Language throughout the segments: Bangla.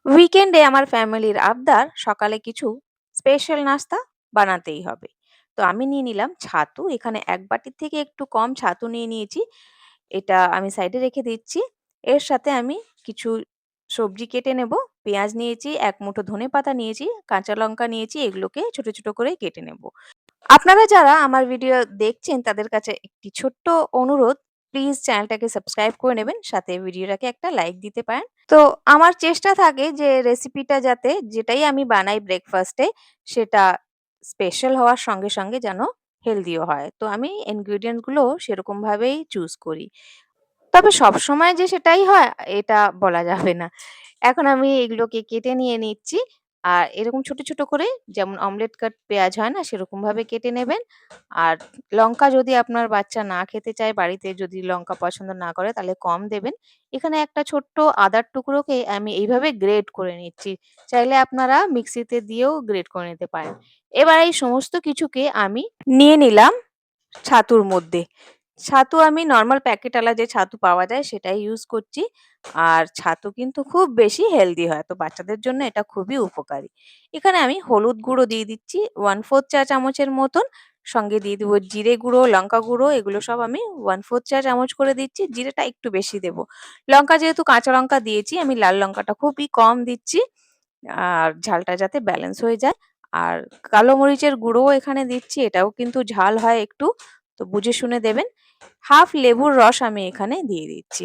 উইকেন্ডে আমার ফ্যামিলির আবদার সকালে কিছু স্পেশাল নাস্তা বানাতেই হবে। তো আমি নিয়ে নিলাম ছাতু। এখানে ১ বাটির থেকে একটু কম ছাতু নিয়ে নিয়েছি। এটা আমি সাইডে রেখে দিচ্ছি। এর সাথে আমি কিছু সবজি কেটে নেব। পেঁয়াজ নিয়েছি, ১ মুঠো ধনেপাতা নিয়েছি, কাঁচা লঙ্কা নিয়েছি। এগুলোকে ছোট, ছোট করে কেটে নেব। আপনারা যারা আমার ভিডিও দেখছেন তাদের কাছে একটি ছোট্ট অনুরোধ, প্লিজ চ্যানেলটাকে সাবস্ক্রাইব করে নেবেন। সাথে ভিডিওটাকে একটা লাইক দিতে পারেন। তো আমার চেষ্টা থাকে যে রেসিপিটা যাতে যেটাই আমি বানাই ব্রেকফাস্টে সেটা স্পেশাল হওয়ার সঙ্গে, সঙ্গে যেন হেলদিও হয়। তো আমি ইনগ্রিডিয়েন্ট গুলো সেরকম ভাবেই চুজ করি। তবে সবসময় যে সেটাই হয় এটা বলা যাবে না। এখন আমি এগুলোকে কেটে নিয়ে নিচ্ছি। আর এরকম ছোট, ছোট করে যেমন অমলেট কাট পেঁয়াজ হয় না? সেরকমভাবে কেটে নেবেন। আর লঙ্কা যদি আপনার বাচ্চা না খেতে চায়, বাড়িতে যদি লঙ্কা পছন্দ না করে তাহলে কম দেবেন। এখানে একটা ছোট্ট আদার টুকরোকে আমি এইভাবে গ্রেট করে নিচ্ছি। চাইলে আপনারা মিক্সিতে দিয়েও গ্রেট করে নিতে পারেন। এবার এই সমস্ত কিছুকে আমি নিয়ে নিলাম ছাতুর মধ্যে। ছাতু আমি নরমাল প্যাকেটওয়ালা যে ছাতু পাওয়া যায় সেটাই ইউজ করছি। আর ছাতু কিন্তু খুব বেশি হেলদি হয়। তো বাচ্চাদের জন্য এটা খুবই উপকারী। এখানে আমি হলুদ গুঁড়ো দিয়ে দিচ্ছি 1/4 চা চামচের মতন। সঙ্গে দিয়ে দেবো জিরে গুঁড়ো, লঙ্কা গুঁড়ো এগুলো সব আমি 1/4 চা চামচ করে দিচ্ছি। জিরেটা একটু বেশি দেবো। লঙ্কা যেহেতু কাঁচা লঙ্কা দিয়েছি আমি লাল লঙ্কাটা খুবই কম দিচ্ছি। আর ঝালটা যাতে ব্যালেন্স হয়ে যায়। আর কালো মরিচের গুঁড়োও এখানে দিচ্ছি। এটাও কিন্তু ঝাল হয় একটু। তো বুঝে শুনে দেবেন। হাফ লেবুর রস আমি এখানে দিয়ে দিচ্ছি।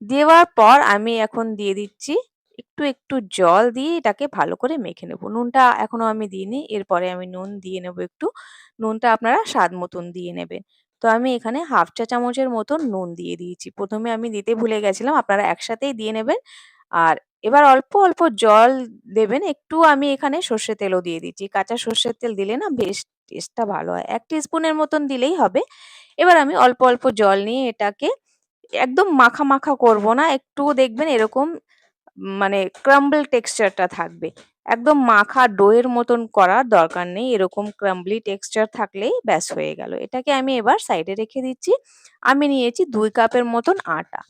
দেওয়ার পর আমি এখন দিয়ে দিচ্ছি একটু, একটু জল দিয়ে এটাকে ভালো করে মেখে নেব। নুনটা এখনো আমি দিইনি। এরপরে আমি নুন দিয়ে নেব একটু। নুনটা আপনারা স্বাদ মতন দিয়ে নেবেন। তো আমি এখানে হাফ চা চামচের মতন নুন দিয়ে দিয়েছি। ১ম এ আমি দিতে ভুলে গেছিলাম। আপনারা একসাথেই দিয়ে নেবেন। আর এবার অল্প, অল্প জল দেবেন। একটু আমি এখানে সর্ষের তেলও দিয়ে দিচ্ছি। কাঁচা সর্ষের তেল দিলে না বেশ টেস্টটা ভালো হয়। ১ টিস্পুনের মতন দিলেই হবে। এবার আমি অল্প, অল্প জল নিয়ে এটাকে একদম মাখা, মাখা করব না। একটু দেখবেন এরকম মানে ক্রাম্বল টেক্সচারটা থাকবে। একদম মাখা ডো-এর মতন করার দরকার নেই। এরকম ক্রাম্বলি টেক্সচার থাকলেই ব্যাস হয়ে গেল। এটাকে আমি এবার সাইডে রেখে দিচ্ছি। আমি নিয়েছি ২ কাপের মতন আটা।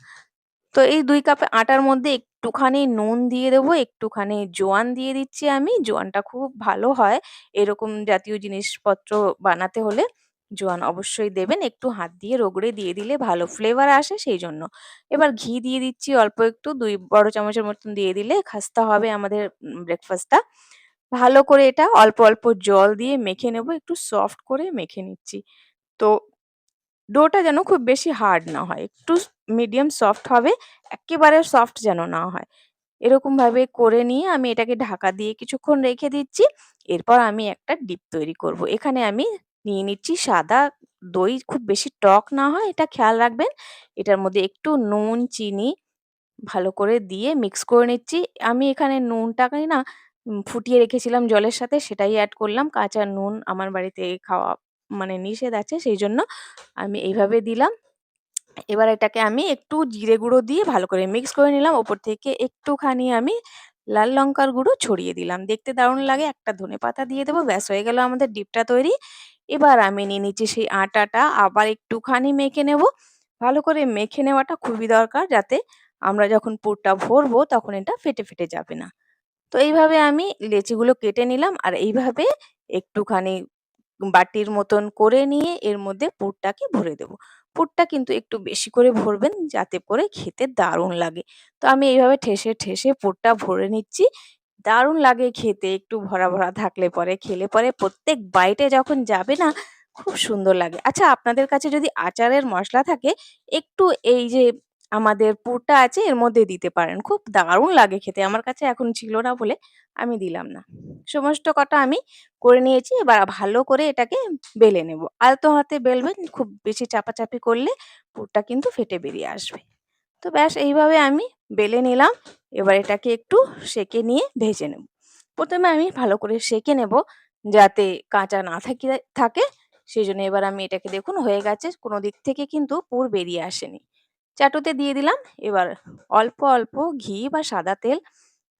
তো এই ২ কাপ আটার মধ্যে একটুখানি নুন দিয়ে দেবো, একটুখানি জোয়ান দিয়ে দিচ্ছি আমি। জোয়ানটা খুব ভালো হয় এরকম জাতীয় জিনিসপত্র বানাতে হলে জোয়ান অবশ্যই দেবেন। একটু হাত দিয়ে রগড়ে দিয়ে দিলে ভালো ফ্লেভার আসে সেইজন্য। এবার ঘি দিয়ে দিচ্ছি অল্প একটু ২ বড় চামচের মতন দিয়ে দিলে খাস্তা হবে আমাদের ব্রেকফাস্টটা। ভালো করে এটা অল্প, অল্প জল দিয়ে মেখে নেবো। একটু সফট করে মেখে নিচ্ছি। তো ডোটা যেন খুব বেশি হার্ড না হয়। একটু মিডিয়াম সফট হবে। এক্কেবারে সফট যেন না হয়। এরকমভাবে করে নিয়ে আমি এটাকে ঢাকা দিয়ে কিছুক্ষণ রেখে দিচ্ছি। এরপর আমি একটা ডিপ তৈরি করব। এখানে আমি নিয়ে নিচ্ছি সাদা দই। খুব বেশি টক না হয় এটা খেয়াল রাখবেন। এটার মধ্যে একটু নুন, চিনি ভালো করে দিয়ে মিক্স করে নিচ্ছি। আমি এখানে নুনটাকে না ফুটিয়ে রেখেছিলাম জলের সাথে সেটাই এড করলাম। কাঁচা নুন আমার বাড়িতে খাওয়া মানে নিষেধ আছে সেইজন্য আমি এইভাবে দিলাম। এবার এটাকে আমি একটু জিরে গুঁড়ো দিয়ে ভালো করে মিক্স করে নিলাম। ওপর থেকে একটুখানি আমি লাল লঙ্কার গুঁড়ো ছড়িয়ে দিলাম। দেখতে দারুণ লাগে। একটা ধনেপাতা দিয়ে দেবো। ব্যাস হয়ে গেল আমাদের ডিপটা তৈরি। এবার আমি নিয়ে নিচ্ছি সেই আটাটা আবার একটুখানি মেখে নেব। ভালো করে মেখে নেওয়াটা খুবই দরকার যাতে আমরা যখন পুরটা ভরবো তখন এটা ফেটে, ফেটে যাবে না। তো এইভাবে আমি লেচিগুলো কেটে নিলাম আর এইভাবে একটুখানি বাটির মতন করে নিয়ে এর মধ্যে পুরটাকে ভরে দেব। পুরটা কিন্তু একটু বেশি করে ভরবেন যাতে করে খেতে দারুণ লাগে। তো আমি এইভাবে ঠেসে, ঠেসে পুরটা ভরে নিচ্ছি। দারুণ লাগে খেতে একটু ভরা, ভরা থাকলে পরে খেলে পরে প্রত্যেক বাইটে যখন যাবে না খুব সুন্দর লাগে। আচ্ছা আপনাদের কাছে যদি আচারের মসলা থাকে একটু এই যে আমাদের পুরটা আছে এর মধ্যে দিতে পারেন। খুব দারুণ লাগে খেতে। আমার কাছে এখন ছিল না বলে আমি দিলাম না। সমস্ত কটা আমি করে নিয়েছি। এবার ভালো করে এটাকে বেলে নেব। আলতো হাতে বেলবেন, খুব বেশি চাপাচাপি করলে পুরটা কিন্তু ফেটে বেরিয়ে আসবে। তো ব্যাস এইভাবে আমি বেলে নিলাম। এবার এটাকে একটু সেঁকে নিয়ে ভেজে নেব। ১ম এ আমি ভালো করে সেঁকে নেব যাতে কাঁচা না থাকে। সেজন্য এবার আমি এটাকে দেখুন হয়ে গেছে। কোনো দিক থেকে কিন্তু পুর বেরিয়ে আসেনি। চাটুতে দিয়ে দিলাম। এবার অল্প, অল্প ঘি বা সাদা তেল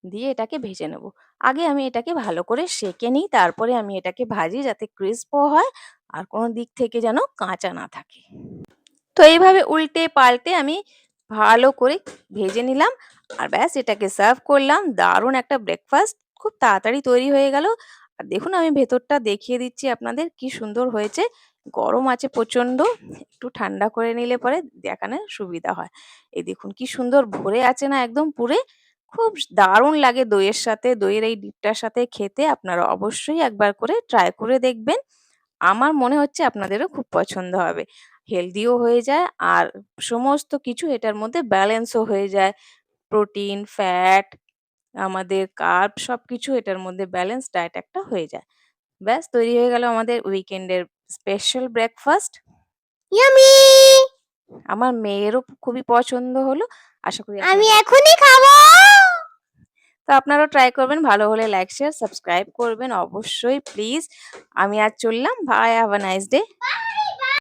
দিয়ে এটাকে ভেজে নেব। আগে আমি এটাকে ভালো করে সেঁকে নিই, তারপরে আমি এটাকে ভাজি যাতে ক্রিস্পও হয় আর কোনো দিক থেকে যেন কাঁচা না থাকে। তো এইভাবে উল্টে পাল্টে আমি ভালো করে ভেজে নিলাম। আর ব্যাস এটাকে সার্ভ করলাম। দারুণ একটা ব্রেকফাস্ট খুব তাড়াতাড়ি তৈরি হয়ে গেল। আর দেখুন আমি ভেতরটা দেখিয়ে দিচ্ছি আপনাদের কি সুন্দর হয়েছে। গরম আছে প্রচণ্ড। একটু ঠান্ডা করে নিলে পরে দেখানে সুবিধা হয়। এই দেখুন কি সুন্দর ভরে আছে না একদম পুরে। খুব দারুণ লাগে দইয়ের সাথে, দইয়ের এই ডিপটার সাথে খেতে। আপনারা অবশ্যই একবার করে ট্রাই করে দেখবেন। আমার মনে হচ্ছে আপনাদেরও খুব পছন্দ হবে। হেলদিও হয়ে যায় আর সমস্ত কিছু এটার মধ্যে ব্যালেন্সও হয়ে যায়। প্রোটিন, ফ্যাট, আমাদের কার্ব সবকিছু এটার মধ্যে ব্যালেন্স ডায়েট একটা হয়ে যায়। ব্যাস তৈরি হয়ে গেল আমাদের উইকেন্ডের স্পেশাল ব্রেকফাস্ট। ইয়াম্মি! আমার মেয়েরও খুবই পছন্দ হলো। আশা করি আমি আপনাদের এখনই খাবো। তো আপনারাও ট্রাই করবেন। ভালো হলে লাইক, শেয়ার, সাবস্ক্রাইব করবেন অবশ্যই প্লিজ। আমি আজ চললাম। Bye, have a nice day.